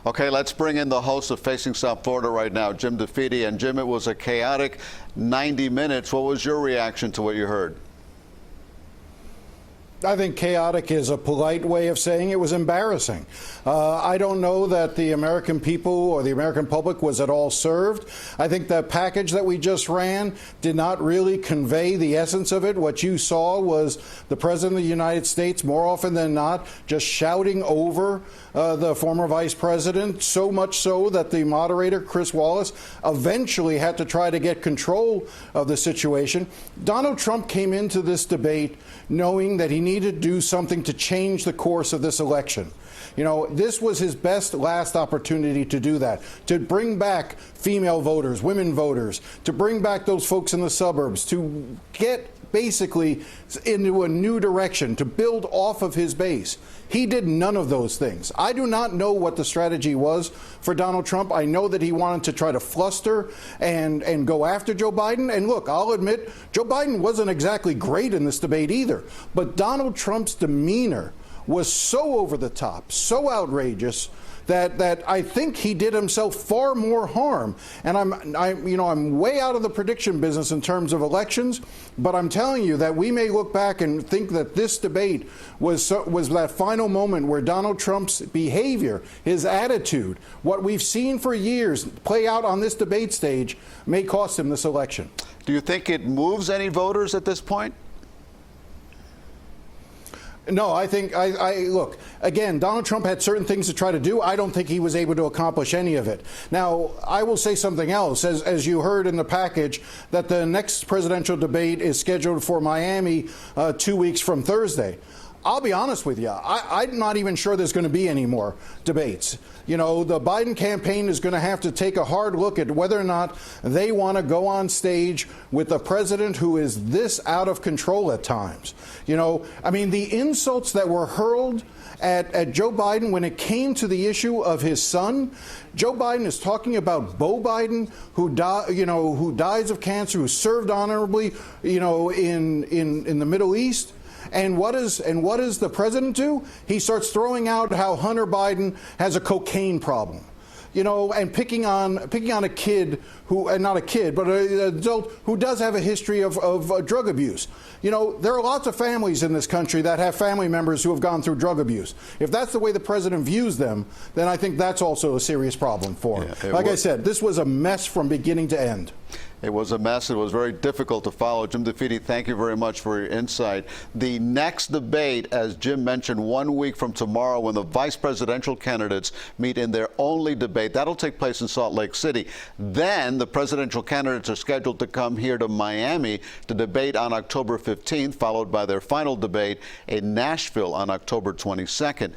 Okay, let's bring in the host of Facing South Florida right now, Jim DeFede. And Jim, it was a chaotic 90 minutes. What was your reaction to what you heard? I think chaotic is a polite way of saying it was embarrassing. I don't know that the American people or the American public was at all served. I think the package that we just ran did not really convey the essence of it. What you saw was the President of the United States, more often than not, just shouting over the former Vice President, so much so that the moderator, Chris Wallace, eventually had to try to get control of the situation. Donald Trump came into this debate knowing that he needed to do something to change the course of this election. You know, this was his best last opportunity to do that, to bring back female voters, women voters, to bring back those folks in the suburbs, to get basically into a new direction, to build off of his base. He did none of those things. I do not know what the strategy was for Donald Trump. I know that he wanted to try to fluster and go after Joe Biden. And look, I'll admit, Joe Biden wasn't exactly great in this debate either. But Donald Trump's demeanor was so over the top, so outrageous, that I think he did himself far more harm. And I'm way out of the prediction business in terms of elections, but I'm telling you that we may look back and think that this debate was that final moment where Donald Trump's behavior, his attitude, what we've seen for years play out on this debate stage, may cost him this election. Do you think it moves any voters at this point? No, I think, look, again, Donald Trump had certain things to try to do. I don't think he was able to accomplish any of it. Now, I will say something else. As you heard in the package, that the next presidential debate is scheduled for Miami 2 weeks from Thursday. I'll be honest with you, I'm not even sure there's going to be any more debates. You know, the Biden campaign is going to have to take a hard look at whether or not they want to go on stage with a president who is this out of control at times. You know, I mean, the insults that were hurled at Joe Biden when it came to the issue of his son. Joe Biden is talking about Beau Biden, who dies of cancer, who served honorably, you know, in the Middle East. And what does the president do? He starts throwing out how Hunter Biden has a cocaine problem, you know, and picking on a kid who, not a kid, but an adult who does have a history of drug abuse. You know, there are lots of families in this country that have family members who have gone through drug abuse. If that's the way the president views them, then I think that's also a serious problem for him. Yeah, like I said, this was a mess from beginning to end. It was a mess. It was very difficult to follow. Jim DeFede, thank you very much for your insight. The next debate, as Jim mentioned, 1 week from tomorrow, when the vice presidential candidates meet in their only debate. That'll take place in Salt Lake City. Then the presidential candidates are scheduled to come here to Miami to debate on October 15th, followed by their final debate in Nashville on October 22nd.